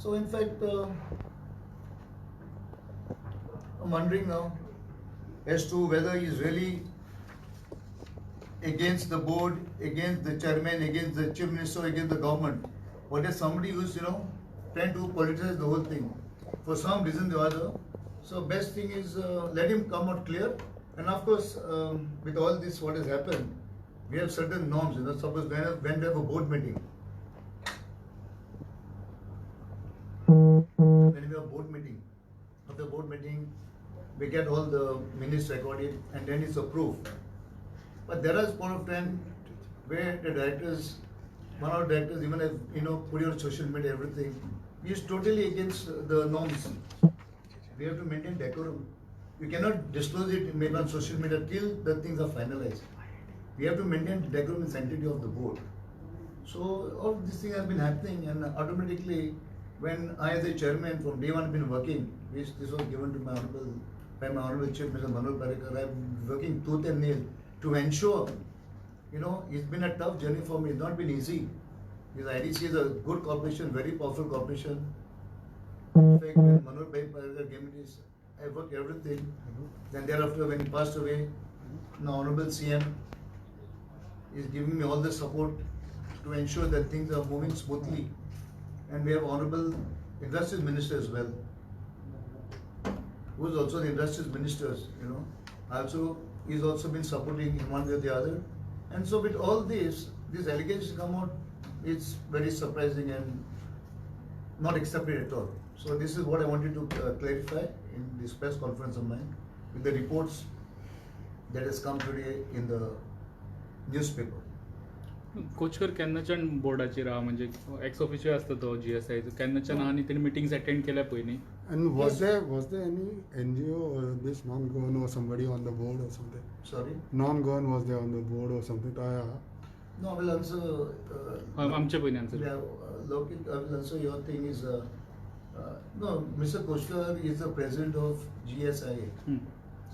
So in fact, I'm wondering now as to whether he's really against the board, against the chairman, against the chief minister, against the government. Or there's somebody who's, trying to politicize the whole thing for some reason or other. So best thing is let him come out clear. And of course, with all this, what has happened, we have certain norms. Suppose when we have a board meeting, after board meeting, we get all the minutes recorded and then it's approved. But there is point of time where the directors, one of the directors even have, put it on social media, everything, is totally against the norms. We have to maintain decorum. You cannot disclose it maybe on social media till the things are finalized. We have to maintain decorum and sanctity of the board. So all these things have been happening, and automatically when I as a chairman from day one have been working, this was given to by my honorable chief, Mr. Manoj Parrikar, I've been working tooth and nail to ensure, it's been a tough journey for me. It's not been easy. Because IDC is a good corporation, very powerful corporation. In fact, when Manoj Parrikar gave me this, I worked everything. Then thereafter, when he passed away, the Honorable CM is giving me all the support to ensure that things are moving smoothly. And we have Honorable Industries Minister as well, who is also the Industries Ministers, Also, he's also been supporting in one way or the other. And so with all this, these allegations come out, it's very surprising and not accepted at all. So this is what I wanted to clarify in this press conference of mine with the reports that has come today in the newspaper. Kochkar केन्नाच्यान बोर्डाचेर आहा म्हणजे ex officio आसता तो GSI केन्नाच्यान आहा आनी तेणी meetings attend केल्या पय न्ही. And was there any NGO or this non-government or somebody on the board or something? Sorry? Non-government was there on the board or something? No, I will answer. आमचे पयलीं answer. Lokit, I will answer your thing is. No, Mr. Kochkar is the president of GSIA,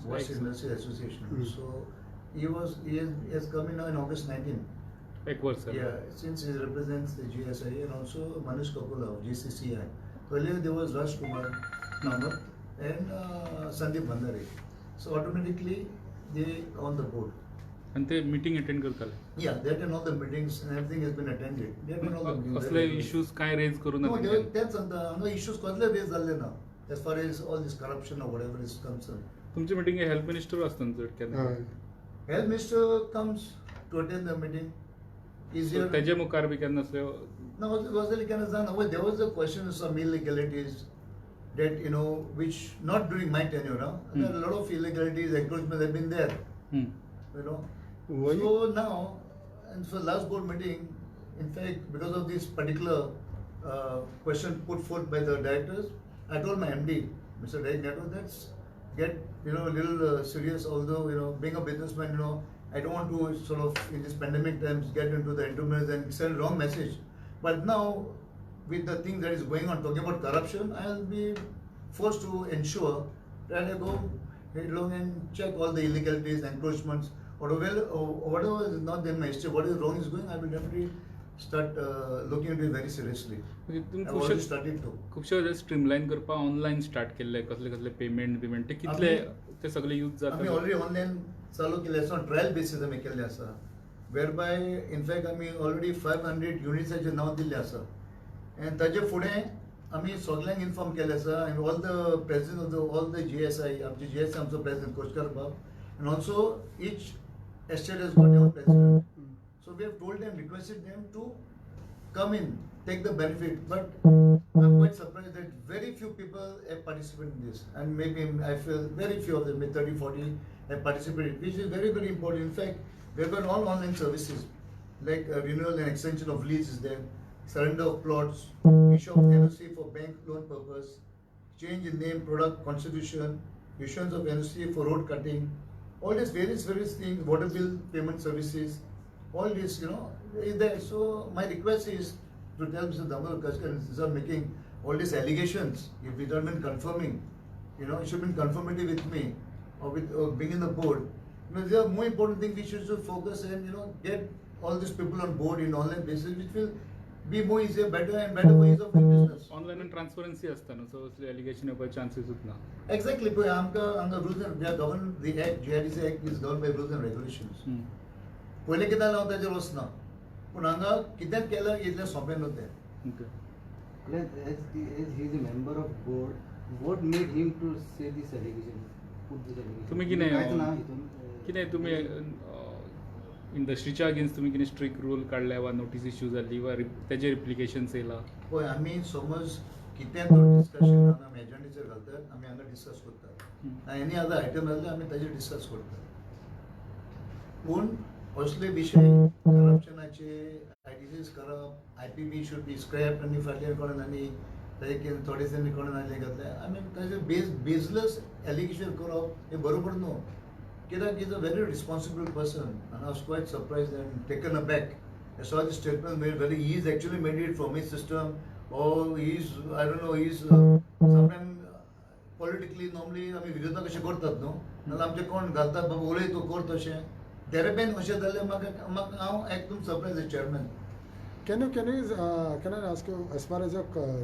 Wash Industry Association. So he has come in now in August 19. Yeah, since he represents the GSIA and also Manish Kakula of GCCI. Earlier there was Raj Kumar Namath and Sandeep Bhandare. So automatically they on the board. And they meeting attend करताले. Yeah, they attend all the meetings and everything has been attended. They attend all the meetings. असले issues काय raise करू No, नका. that's no issues कसले raise झाले ना. As far as all this corruption or whatever is concerned. तुमची meeting health minister आसता न्हू चड केन्ना. Health minister comes to attend the meeting. Is here. तेजे मुखार बी केन्ना असले. No, was there kind of there was a question of some illegalities that which not during my tenure. There are a lot of illegalities, encroachments have been there. So now, and so last board meeting, in fact, because of this particular question put forth by the directors, I told my MD, Mr. Derek Netto, that's get a little serious. Although being a businessman, I don't want to sort of in this pandemic times get into the entrepreneurs and send wrong message. But now, with the thing that is going on, talking about corruption, I'll be forced to ensure that I go along and check all the illegalities, encroachments, whatever is not in my history, what is wrong is going, I will definitely start looking into it very seriously. I've already started to. खुबशे streamline करपा online start केल्ले कसले payment ते कितले ते सगळे use जाता. आम्ही ऑलरेडी ऑनलाइन चालू केले आसा, ट्रायल बेसिस आम्ही केल्ले आसा, whereby in fact आम्ही ऑलरेडी 500 युनिट्साचे नाव दिल्ले आसा and ताजे फुडें आम्ही सगळ्यांक इन्फॉर्म केले आसा and all the president of all the GSI, आमचे GSI आमचो president कोचकर बाब, and also each estate has got their own president. So we have told them, requested them to come in, take the benefit, but I'm quite surprised that very few people have participated in this, and maybe I feel very few of them, maybe 30, 40 have participated, which is very, very important. In fact, we've got all online services, like renewal and extension of lease is there, surrender of plots, issue of NOC for bank loan purpose, change in name, product, constitution, issuance of NOC for road cutting, all these various things, water bill payment services, all this, is there. So my request is to tell Mr. Damodar Kachkar, instead of making all these allegations, if it has been confirming, it should have been conformity with me or with being in the board. There are more important things we should focus and get all these people on board in online basis, which will be more easier, better and better for ease of doing business. Online आणि transparency असता न्हू सो असले allegation येवपाचे चान्सेसूच ना. Exactly, but आमकां rules and we are governed, the act, GRDC Act is governed by rules and regulations. पहिले कितें जालें हांव ताजेर वचना, पूण हांगा कितें केलं इतलें सोंपें न्हू तें. Okay. As he is a member of board, what made him to say this allegation? Put this allegation. तुम्ही कितें कांयच ना हितून. कितें तुमी इंडस्ट्रीच्या अगेन्स्ट तुमी कितें स्ट्रिक्ट रूल काडल्या वा नोटीस इश्यू जाल्ली वा तेजे रिप्लिकेशन्स येयला? पळय आमी समज कितें तर डिस्कशन हांगा आमी एजेंडीचेर घालतात, आमी हांगा डिस्कस करतात. एनी अदर आयटम जाल्यार आमी ताजेर डिस्कस करतात. पूण असले विशय करप्शनाचे, आयडीसीस करप, IPB शुड बी स्क्रॅप आनी फाटल्यान कोणें आनी ताजे कितें थोडे दिसांनी कोणें आनी घातलें, आमी ताजेर बेजलेस एलिगेशन करप हें बरोबर न्हू. कित्याक is a very responsible person and I was quite surprised and taken aback. I saw the statement made whether he is actually made it from his system or he is, I don't know, he is sometimes politically normally आमी विरोधाक अशें करतात न्हू, नाल्यार आमचे कोण घालतात बाबा उलय तूं कर तशें. तेरेपेन अशें जाल्यार म्हाका हांव एकदम surprise as chairman. Can I ask you, as far as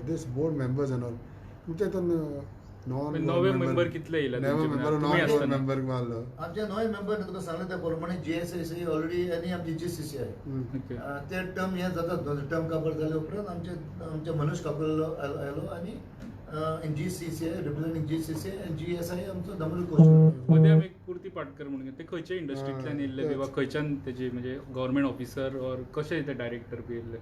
this board members and all, तुमच्या हितून नवे मेंबर कितले येयला नॉन मेंबर मारलो? आमचे नवे मेंबर तुका सांगले त्या प्रमाणे GSIC ऑलरेडी आनी आमची GCC आहे. ते टर्म हे जातात न्हू, टर्म काबार जाले उपरांत आमचे मनोज काकोल आयलो आनी GCC रिप्रेझेंटिंग GCC आनी GSI आमचो दामोदर कोचकर. मध्ये आमी एक पुर्ती पाटकर म्हणून ते खंयच्या इंडस्ट्रींतल्यान येयल्ले बी वा खंयच्यान तेजे म्हणजे गव्हर्नमेंट ऑफिसर ऑर कशे ते डायरेक्टर बी येयल्ले?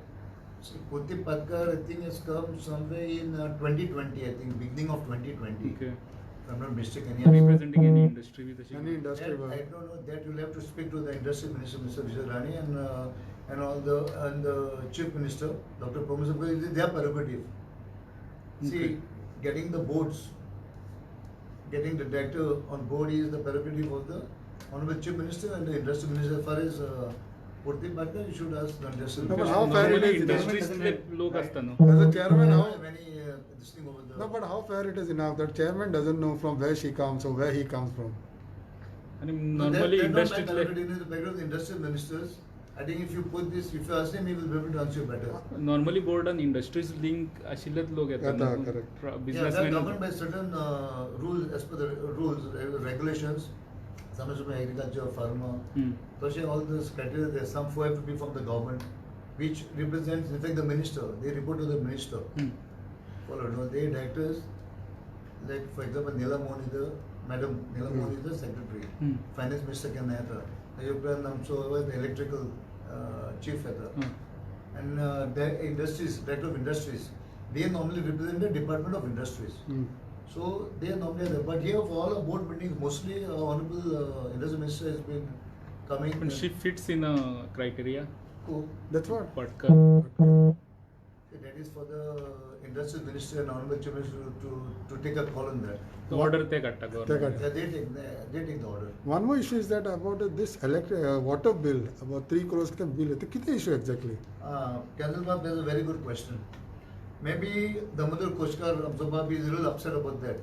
Purti Patkar, I think, has come somewhere in 2020, I think, beginning of 2020. Okay. If I'm not mistaken. Representing any industry with Any industry. I don't know that. You'll have to speak to the industry minister, Mr. Vijay Rani, and all the chief minister, Dr. Pramod, because it is their prerogative. See, getting the boards, getting the director on board is the prerogative of the honorable chief minister and the industry minister. As far as Purti Patkar, you should ask the industry No, but minister. how fair it is? इंडस्ट्रीजले लोक असता न्हू. As a chairman, how? Many this thing over the. No, but how fair it is enough that chairman doesn't know from where she comes or where he comes from. आणि normally इंडस्ट्रीतले the industrial ministers. I think if you put this, if you ask him, he will be able to answer you better. Normally बोर्डान industries link आशिल्लेच लोक येतात correct. Yeah, they are businessman governed by certain rules, as per the rules, regulations. Some is from agriculture, farmer. So all those criteria, there some who have to be from the government, which represents, in fact, the minister. They report to the minister. Followed, no, they directors, like for example, Neela Mohan is the Madam Neela Mohan is the secretary. Finance Minister can enter. Ayupan also the electrical chief enter. And the industries, director of industries, they normally represent the Department of Industries. So they are normally there. But here for all our board meetings, mostly Honorable Industry Minister has been coming. पण she fits in criteria Oh, That's what. Patkar. that is for the Industry Minister and Honorable Chief Minister to take a call on that. Order ते काडटा government. Yeah, they take the order. One more issue is that about this water bill, about 3 crores का bill है, तो कितने issue exactly? Council Bab, that's a very good question. Maybe Damodar Kochkar Amso Bab is a little upset about that.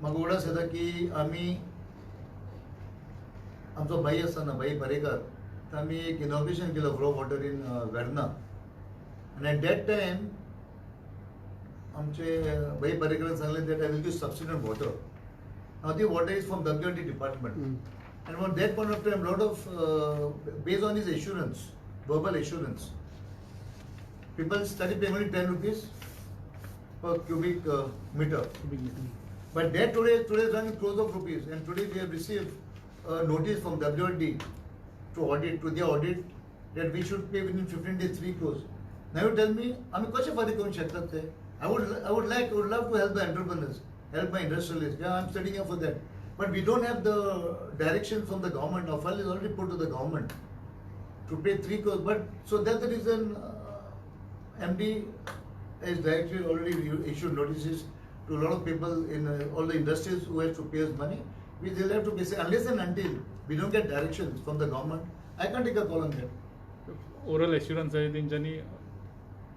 म्हाका एवढंच येता की आमी आमचो भाई आसा ना भाई परेकर, तर आमी एक इनॉग्रेशन केलं फ्रो वॉटर इन वेर्ना. आनी एट दॅट टायम आमचे भाई परेकरान सांगलें that I will give subsidy on water. Now the water is from WRD department. And from that point of time, lot of based on his assurance, verbal assurance, people started paying only 10 rupees per cubic meter. But that today is running crores of rupees, and today we have received a notice from WRD to their audit that we should pay within 15 days 3 crores. Now you tell me, आम्ही कशे फारीक करून शकतात ते? I would love to help the entrepreneurs, help my industrialists. Yeah, I'm studying here for that. But we don't have the direction from the government. Our file is already put to the government to pay 3 crores. But so that's the reason MD has directly already issued notices to a lot of people in all the industries who have to pay us money. We will have to pay, unless and until we don't get directions from the government, I can't take a call on that. Oral assurance आहे तेंच्यांनी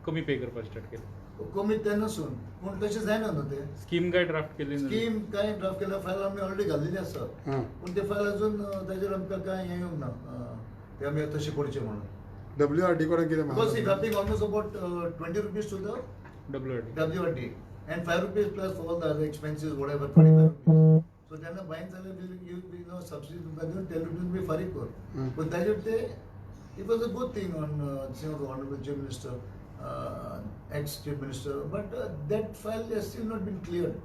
कमी पे करपाक start केले. कमी ते नसून पूण तशें जायना न्हू ते. स्कीम काय ड्राफ्ट केली ना? स्कीम काय ड्राफ्ट केल्या फायल आमी ऑलरेडी घाल्लेली आसा, पूण ते फायल अजून ताजेर आमकां काय हें येवंक ना, ते आमी तशें करचें म्हणून. WRD కూడా कितें Because see, we are मागला paying almost about 20 rupees to the WRD. WRD and 5 rupees plus for all the other expenses, whatever, 25 rupees. So then the buying salary will you know subsidy because 10 rupees will be very poor. But that it was a good thing on the Honorable Chief Minister, ex-Chief Minister, but that file has still not been cleared.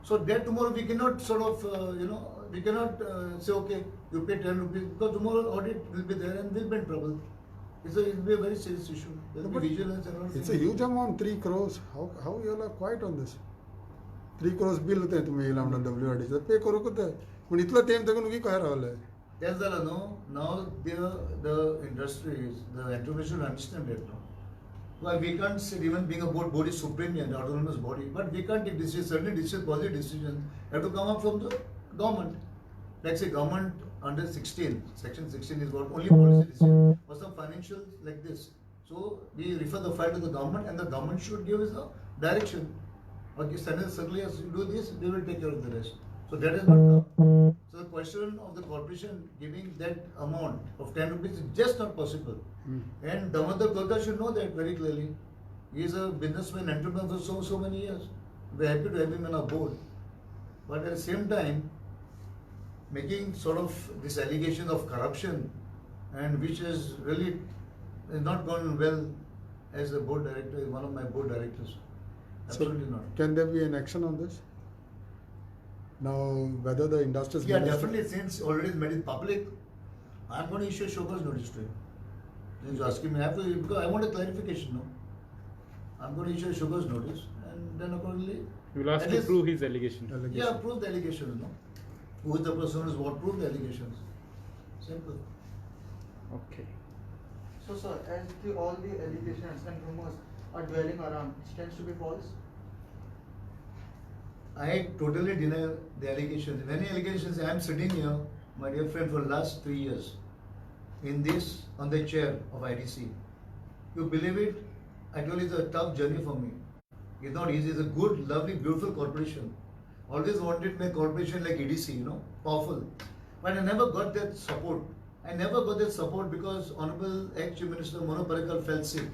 So that tomorrow we cannot sort of, we cannot say, okay, you pay 10 rupees, because tomorrow audit will be there and we'll be in trouble. It will be a very serious issue. There will No, be but vigilance and all. It's a huge amount, 3 crores. How you all are quiet on this? 3 crores bill होते हैं तुम्हें येला म्हणून WRD चं पे करू कुठे पण इतलं टाइम तक नुकी काय राहिलंय That's the no. Now the industries, the entrepreneurs should understand it now. Well, we can't say even being a board is supreme and autonomous body, but we can't take decisions. Certain decisions, positive decisions, have to come up from the government. Like say government under 16, section 16 is what only policy decision or some financial like this. So we refer the file to the government, and the government should give us a direction. Okay, certainly as you do this, they will take care of the rest. So that is not done. So the question of the corporation giving that amount of 10 rupees is just not possible. And Damodar Gowda should know that very clearly. He is a businessman, entrepreneur for so many years. We are happy to have him on our board. But at the same time, making sort of this allegation of corruption, and which has really not gone well as a board director, one of my board directors. Absolutely not. Can there be an action on this? Now, whether the industries Yeah, minister- definitely. Since already made it public, I'm going to issue a show cause notice to him. Since you're asking me, I have to, because I want a clarification now. I'm going to issue a show cause notice, and then accordingly. You will ask at to least- prove his allegation. allegation? Yeah, prove the allegations, no? Who is the person who is what? Prove the allegations. Simple. Okay. So, sir, as all the allegations and rumors are dwelling around, it tends to be false. I totally deny the allegations. Many allegations. I am sitting here, my dear friend, for the last 3 years in this, on the chair of IDC. You believe it? I told you it's a tough journey for me. It's not easy. It's a good, lovely, beautiful corporation. Always wanted my corporation like EDC, powerful. But I never got that support. I never got that support because Honorable ex-Chief Minister Mano Parrikar fell sick.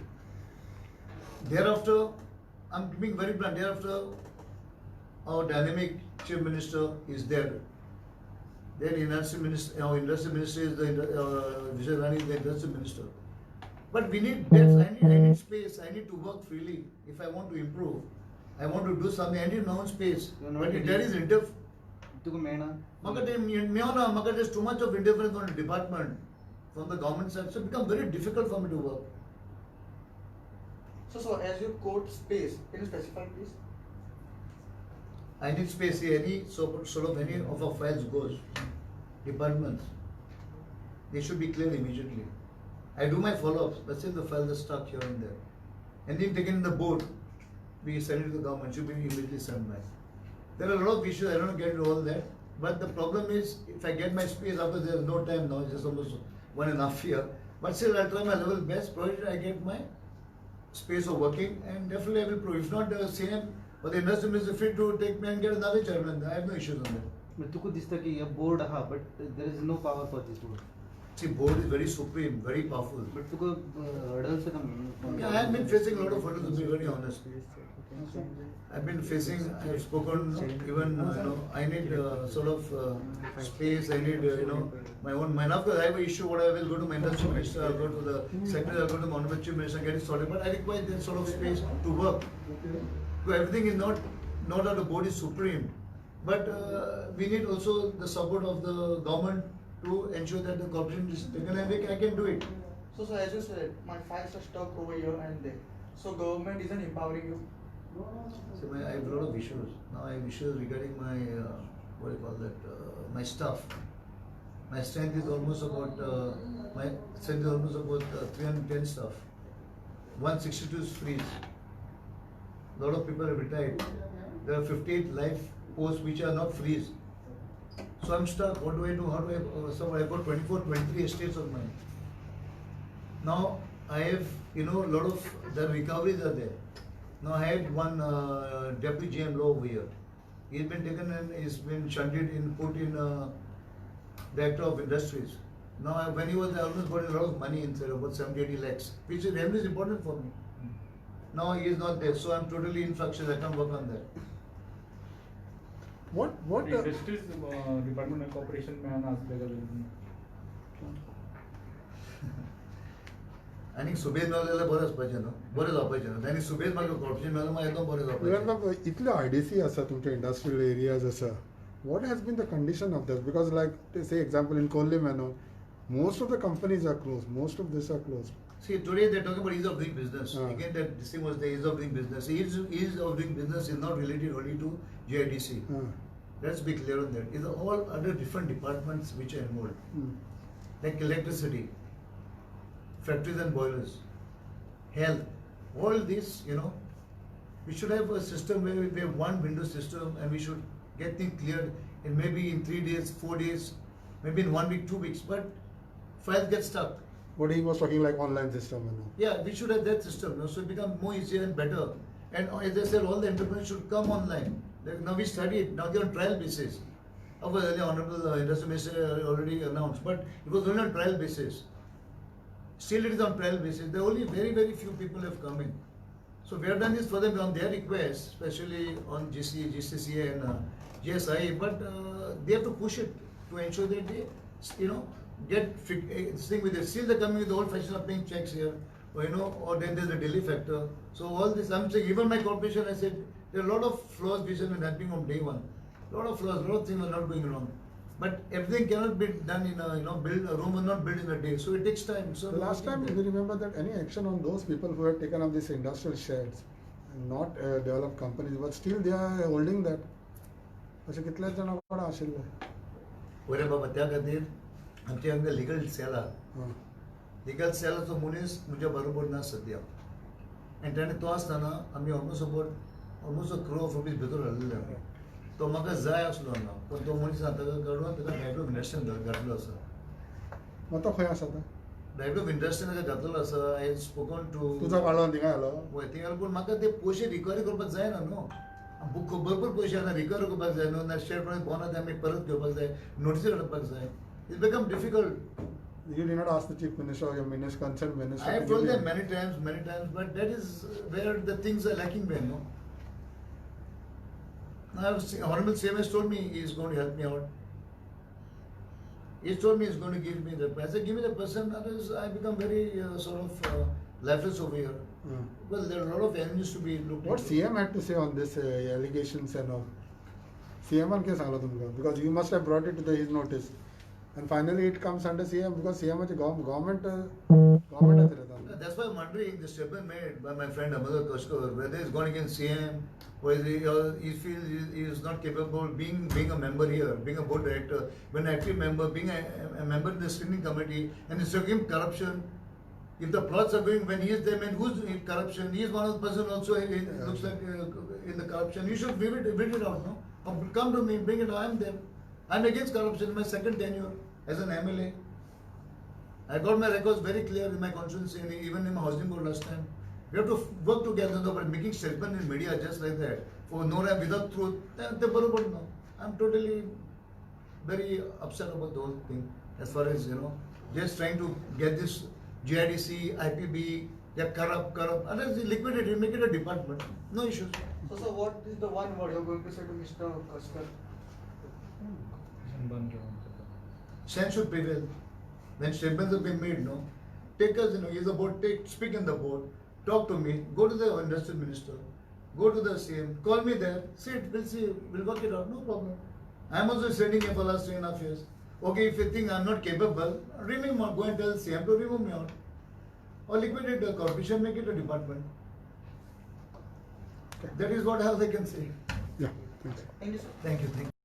Thereafter, I'm being very blunt, thereafter, our dynamic Chief Minister is there. Then Industry Minister, our Industry Minister is the Vijay Rani is the Industry Minister. But we need depth. I need space. I need to work freely. If I want to improve, I want to do something. I need my own space. But if there is there's too much of interference from the department, from the government side, so it becomes very difficult for me to work. So, as you quote space, can you specify, please? I need space. See, any any of our files goes, departments, they should be cleared immediately. I do my follow-ups, but still the files are stuck here and there. And then taken in the board, we send it to the government, should be immediately sent back. There are a lot of issues, I don't get into all that. But the problem is, if I get my space after there's no time now, it's just almost 1.5 years. But still, I'll try my level best, provided I get my space of working, and definitely I will prove. If not the same, but the industry minister is free to take me and get another chairman. I have no issues on that. But तुका दिसता की a board हा, but there is no power for this board. See, board is very supreme, very powerful. But तुका hurdles are Yeah, I have been facing a lot of hurdles, to be very honest. I've been facing, I've spoken even, I need sort of space, I need, my own mind. Of course, I have an issue, what I will go to my industry minister, I'll go to the secretary, I'll go to my honorable chief minister, get it sorted. But I require that sort of space to work. Because everything is not that the board is supreme. But we need also the support of the government to ensure that the corporation is taken, and I can do it. So, as you said, my files are stuck over here and there. So, government isn't empowering you. So I have a lot of issues. Now I have issues regarding my, my staff. My strength is almost about, 310 staff. 162 is freeze. A lot of people have retired. There are 58 live posts which are not freeze. So I'm stuck. What do I do? How do I, so I've got 24, 23 estates of mine. Now I have, a lot of the recoveries are there. Now I had one deputy GM law over here. He's been taken and he's been shunted put in director of industries. Now, when he was there, I almost got a lot of money inside, about 70-80 lakhs, which revenue is important for me. Now he is not there, so I'm totally in fluxus. I can't work on that. What industries department corporation में आना असले का आणि सुबेज मेळलेले बरें वचपाचें न्हू, बरें जावपाचें न्हू. आनी सुबेज म्हाका कॉर्पोरेशन मेळ्ळें मागीर एकदम बरें जावपाचें. इतले IDC आसा तुमचे इंडस्ट्रियल एरियाज आसा, what has been the condition of this? Because like say example in Kolli Manor, most of the companies are closed, most of this are closed. See, today they're talking about ease of doing business. Ah. Again, that this thing was the ease of doing business. Ease of doing business is not related only to GIDC. Let's be clear on that. It's all other different departments which are involved, like electricity, factories and boilers, health. All this, we should have a system where we have one window system and we should get things cleared in maybe in 3 days, 4 days, maybe in 1 week, 2 weeks. But files get stuck. But he was talking like online system and all. Yeah, we should have that system, so it becomes more easier and better. And as I said, all the entrepreneurs should come online. Like now we studied, now they're on trial basis. Our Honorable Industry Minister already announced, but it was only on trial basis. Still it is on trial basis. There are only very, very few people have come in. So we have done this for them on their request, especially on GCCA and GSI, but they have to push it to ensure that they, get this thing with it. Still they're coming with the old fashion of paying checks here, or then there's the delay factor. So all this, I'm saying, even my corporation, I said, there are a lot of flaws which have been happening from day one. A lot of flaws, a lot of things are not going wrong. But everything cannot be done in build a room was not built in a day. So it takes time. So The last time we remember that any action on those people who had taken up these industrial sheds and not developed companies, but still they are holding that. अशें कितलेच जाणां वांगडा आशिल्ले. बरें बाबा, त्या खातीर आमच्या हांगा legal cell आहा. लिगल सेलाचो मनीस म्हज्या बरोबर ना सद्या. आनी ताणें तो आसतना आमी almost a crore of rupees भितर हाडलेले आमी. तो म्हाका जाय आसलो हांगा, पण तो मनीस ताका काडून ताका डायरेक्ट ऑफ इंडस्ट्रीन घातलो आसा. मग तो खंय आसा तो? डायरेक्ट ऑफ इंडस्ट्रीन ताका घातलेलो आसा. आय हॅव स्पोकन टू तुजो काडलो थिंगा आयलो? पळय थिंगा पूण म्हाका ते पयशे रिकवरी करपाक जायना न्हू. भरपूर पयशे आसा, रिकवरी करपाक जाय न्हू. ना शेअर बोनस आमी परत घेवपाक जाय, नोटीसी काडपाक जाय. It's become difficult. You did not ask the chief minister or your concerned minister. I have told them many times, but that is where the things are lacking there, no? Now, Honorable CM has told me he is going to help me out. He told me he is going to give me the person. I said, give me the person, otherwise I become very lifeless over here. Well, there are a lot of avenues to be looked What into. CM had to say on this allegations and all? CM किया सांगला तुमका? Because you must have brought it to his notice. And finally it comes under CM because CM is government That's why I'm wondering the statement made by my friend Amador Koshkar, whether he's gone against CM, or he feels he is not capable being a member here, being a board director, being an active member, being a member of the screening committee, and it's again corruption. If the plots are going when he is there, man, who's in corruption? He is one of the person also. Looks like in the corruption. You should weed it out, no? Or come to me, bring it. I'm there. I'm against corruption. My second tenure as an MLA. I got my records very clear in my constituency and even in my housing board last time. We have to work together, though, but making statement in media just like that for no rhyme without truth, no. I'm totally very upset about the whole thing. As far as just trying to get this GIDC, IPB, they're corrupt. Unless they liquidate it, make it a department. No issues. So what is the one word you're going to say to Mr. Koshkar? Sense should prevail. When statements have been made, take us, he's a board, speak in the board, talk to me, go to the industry minister, go to the CM, call me there, sit, we'll see, we'll work it out, no problem. I'm also sitting here for the last 3.5 years. Okay, if you think I'm not capable, remove me, go and tell CM to remove me out. Or liquidate the corporation, make it a department. That is what else I can say. Yeah, thanks. Thank you, sir. Thank you.